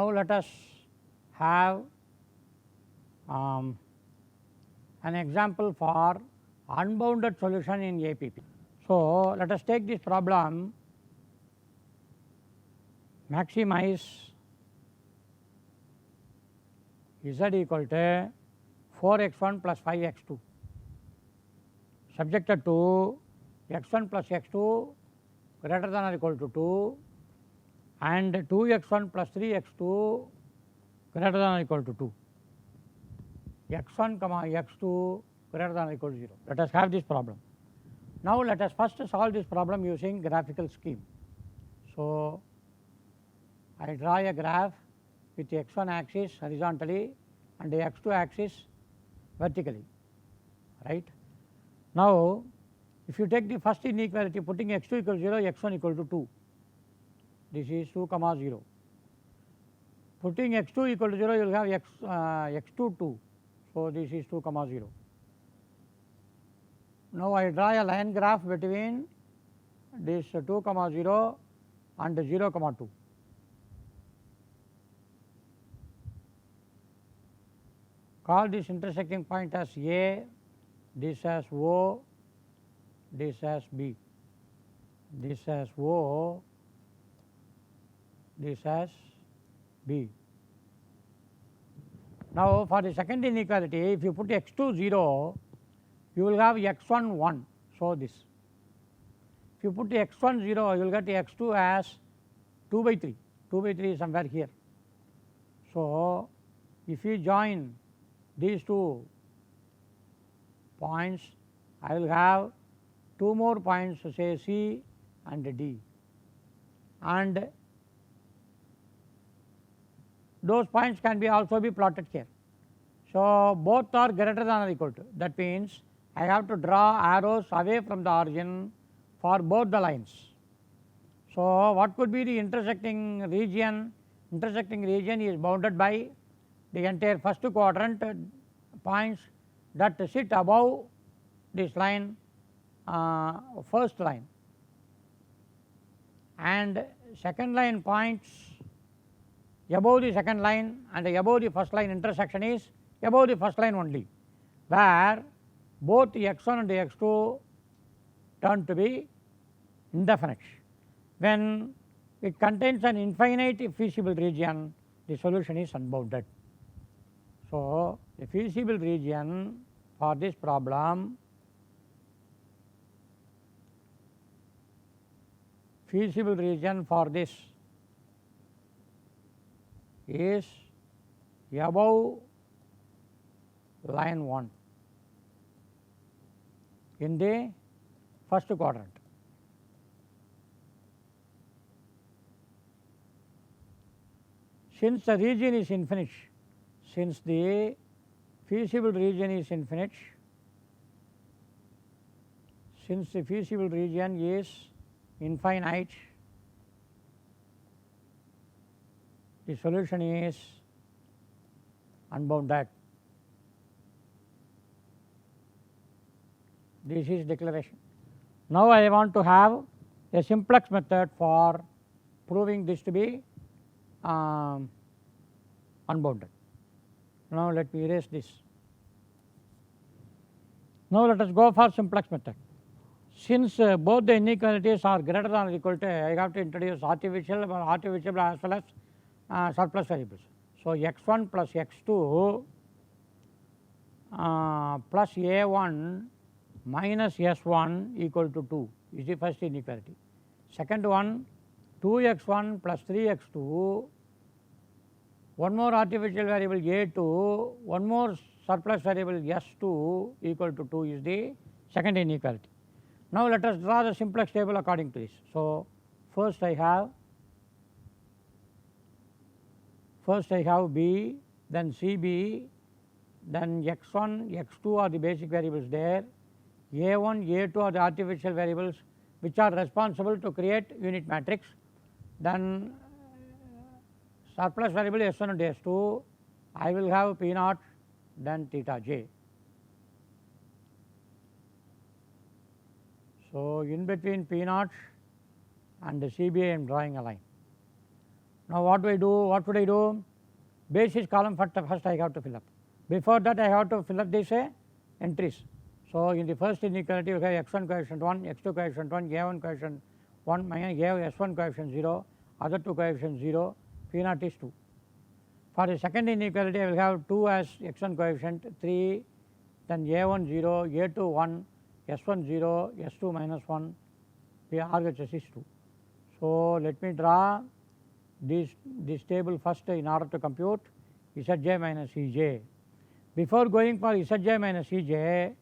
Now let us have an example for unbounded solution in APP. So let us take this problem, maximize z equal to 4x1 plus 5x2 subjected to x1 plus x2 greater than or equal to 2 and 2x1 plus 3x2 greater than or equal to 2, x1 comma x2 greater than or equal to 0. Let us have this problem. Now let us first solve this problem using graphical scheme. So I draw a graph with the x1 axis horizontally and the x2 axis vertically, right. Now if you take the first inequality, putting x2 equal to 0, x1 equal to 2, this is 2 comma 0. Putting x2 equal to 0, you will have x2 2, so this is 2 comma 0. Now I draw a line graph between this 2 comma 0 and 0 comma 2. Call this intersecting point as A, this as O, this as B, this as O, this as B. Now for the second inequality, if you put x2 0, you will have x1 1, so this. If you put x1 0, you will get x2 as 2 by 3, 2 by 3 is somewhere here. So if you join these two points, I will have two more points, say C and D, and those points can be also be plotted here. So both are greater than or equal to, that means I have to draw arrows away from the origin for both the lines. So what could be the intersecting region? Intersecting region is bounded by the entire first quadrant points that sit above this line, first line, and second line points above the second line and above the first line intersection is above the first line only, where both x1 and x2 turn to be indefinite. When it contains an infinite feasible region, the solution is unbounded. So the feasible region for this problem, feasible region for this is above line 1 in the first quadrant. Since the region is infinite, since the feasible region is infinite, since the feasible region is infinite, the solution is unbounded. This is declaration. Now I want to have a simplex method for proving this to be unbounded. Now let me erase this. Now let us go for simplex method. Since both the inequalities are greater than or equal to, I have to introduce artificial as well as surplus variables. So x1 plus x2 plus a1 minus s1 equal to 2 is the first inequality. Second one, 2x1 plus 3x2, one more artificial variable a2, one more surplus variable s2 equal to 2 is the second inequality. Now let us draw the simplex table according to this. So first I have B, then CB, then x1, x2 are the basic variables there, a1, a2 are the artificial variables which are responsible to create unit matrix, then surplus variable s1 and s2, I will have p0 then theta j. So in between p0 and the CB I am drawing a line. Now what do I do? What should I do? Basis column first I have to fill up. Before that I have to fill up these entries. So in the first inequality you have x1 coefficient 1, x2 coefficient 1, a1 coefficient 1, minus s1 coefficient 0, other two coefficient 0, p naught is 2. For the second inequality I will have 2 as x1 coefficient 3, then a1 0, a2 1, s1 0, s2 minus 1, p RHS is 2. So let me draw this table first in order to compute Zj minus Ej. Before going for Zj minus Ej,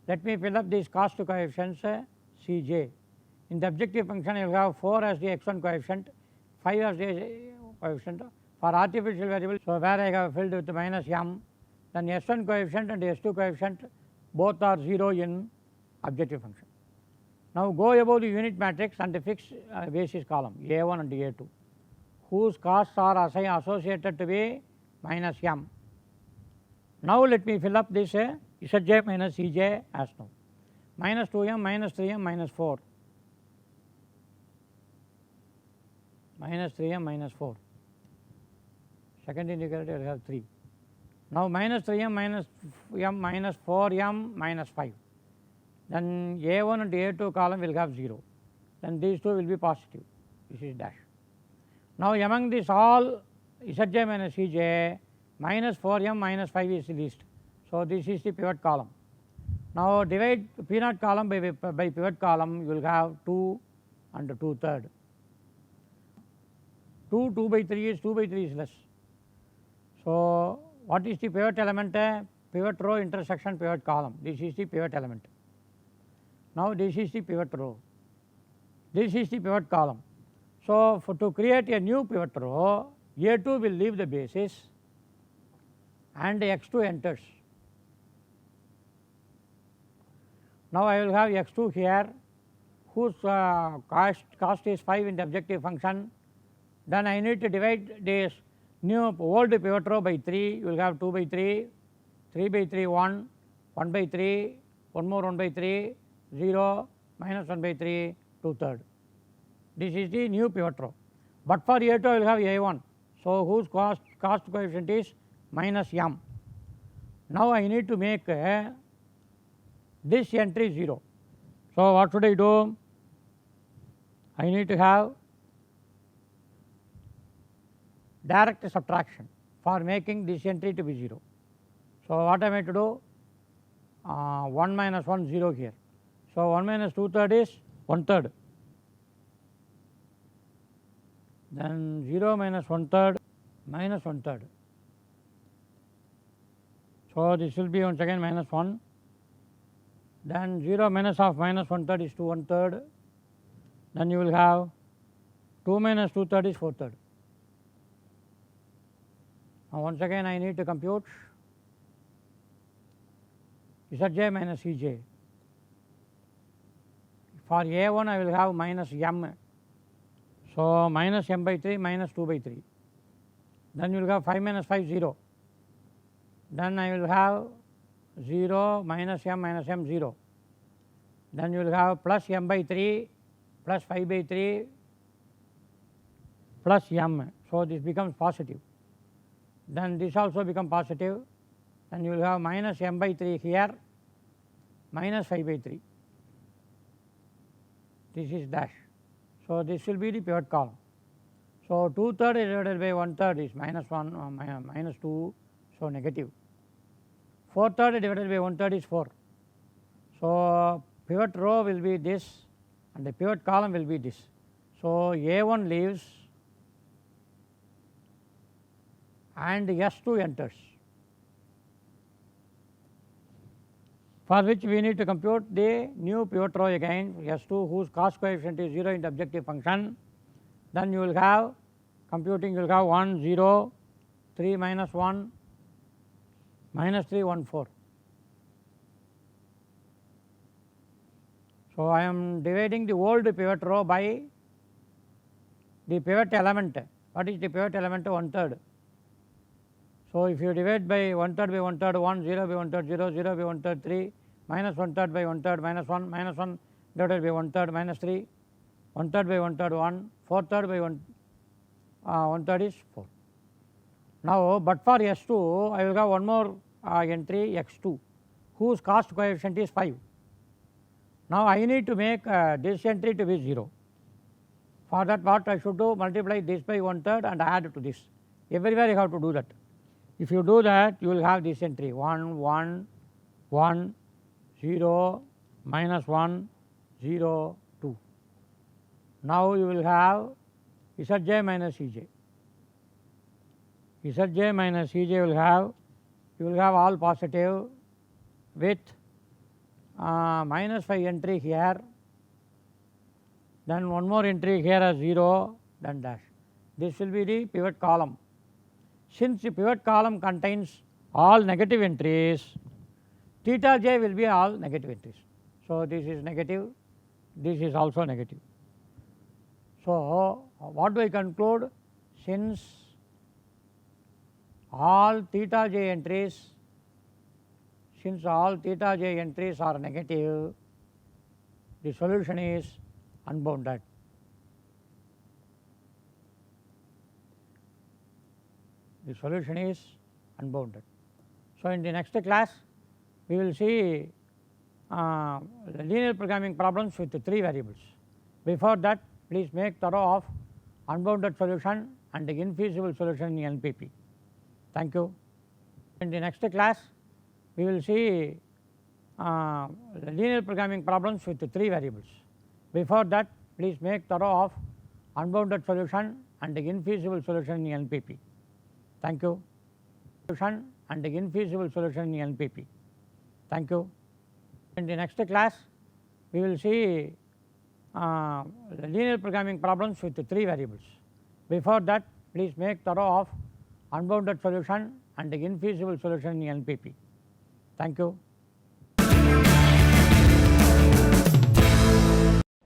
let me fill up these cost coefficients Cj. In the objective function you will have 4 as the x1 coefficient, 5 as the coefficient. For artificial variable, so where I have filled with minus m, then s1 coefficient and s2 coefficient both are 0 in objective function. Now go above the unit matrix and fix basis column a1 and a2, whose costs are associated to be minus m. Now let me fill up this Zj minus Ej as now. Minus 2m, minus 3m, minus 4. Minus 3m, minus 4. Second inequality I will have 3. Now minus 3m, minus m, minus 4m, minus 5. Then a1 and a2 column will have 0. Then these two will be positive. This is dash. Now among this all Zj minus Ej, minus 4m minus 5 is the least. So this is the pivot column. Now divide p naught column by pivot column, you will have 2 and 2/3. 2 by 3 is 2 by 3 is less. So what is the pivot element? Pivot row intersection pivot column. This is the pivot element. Now this is the pivot row. This is the pivot column. So to create a new pivot row, a2 will leave the basis and x2 enters. Now I will have x2 here, whose cost is 5 in the objective function. Then I need to divide this new old pivot row by 3. You will have 2 by 3, 3 by 3 1, 1 by 3, 1 more 1 by 3, 0, minus 1 by 3, 2/3. This is the new pivot row. But for a2 I will have a1. So whose cost coefficient is minus m. Now I need to make this entry 0. So what should I do? I need to have direct subtraction for making this entry to be 0. So what am I to do? 1 minus 1 0 here. So 1 minus 2/3 is 1/3. Then 0 minus 1/3 minus 1/3. So this will be once again minus 1. Then 0 minus of minus 1/3 is 2 1/3. Then you will have 2 minus 2/3 is 4/3. Now once again I need to compute Zj minus Ej. For a1 I will have minus m. So minus m by 3 minus 2 by 3. Then you will have 5 minus 5 0. Then I will have 0 minus m 0. Then you will have plus m by 3 plus 5 by 3 plus m. So this becomes positive. Then this also becomes positive. Then you will have minus m by 3 here, minus 5 by 3. This is dash. So this will be the pivot column. So 2/3 divided by 1/3 is minus 1 minus 2, so negative. 4/3 divided by 1/3 is 4. So pivot row will be this and the pivot column will be this. So a1 leaves and s2 enters, for which we need to compute the new pivot row again, s2 whose cost coefficient is 0 in the objective function. Then you will have computing, you will have 1 0, 3 minus 1, minus 3 1 4. So I am dividing the old pivot row by the pivot element. What is the pivot element? 1/3. So if you divide by 1/3 by 1/3 1, 0 by 1/3 0, 0 by 1/3 3, minus 1/3 by 1/3 minus 1 divided by 1/3 minus 3, 1/3 by 1/3 1, 4/3 by 1/3 is 4. Now, but for S2 I will have one more entry x2 whose cost coefficient is 5. Now, I need to make this entry to be 0. For that what I should do, multiply this by 1/3 and add to this. Everywhere you have to do that. If you do that, you will have this entry 1 1 1 0 minus 1 0 2. Now, you will have Zj minus Ej. Zj minus Ej you will have all positive with minus 5 entry here, then one more entry here as 0, then dash. This will be the pivot column. Since the pivot column contains all negative entries, theta j will be all negative entries. So, this is negative, this is also negative. So, what do I conclude? Since all theta j entries are negative, the solution is unbounded. The solution is unbounded. So, in the next class we will see linear programming problems with 3 variables. Before that, please make thorough of unbounded solution and infeasible solution in LPP. Thank you. In the next class we will see linear programming problems with 3 variables. Before that, please make thorough of unbounded solution and infeasible solution in LPP. Thank you. Solution and infeasible solution in LPP. Thank you. In the next class we will see linear programming problems with 3 variables. Before that, please make thorough of unbounded solution and infeasible solution in LPP. Thank you.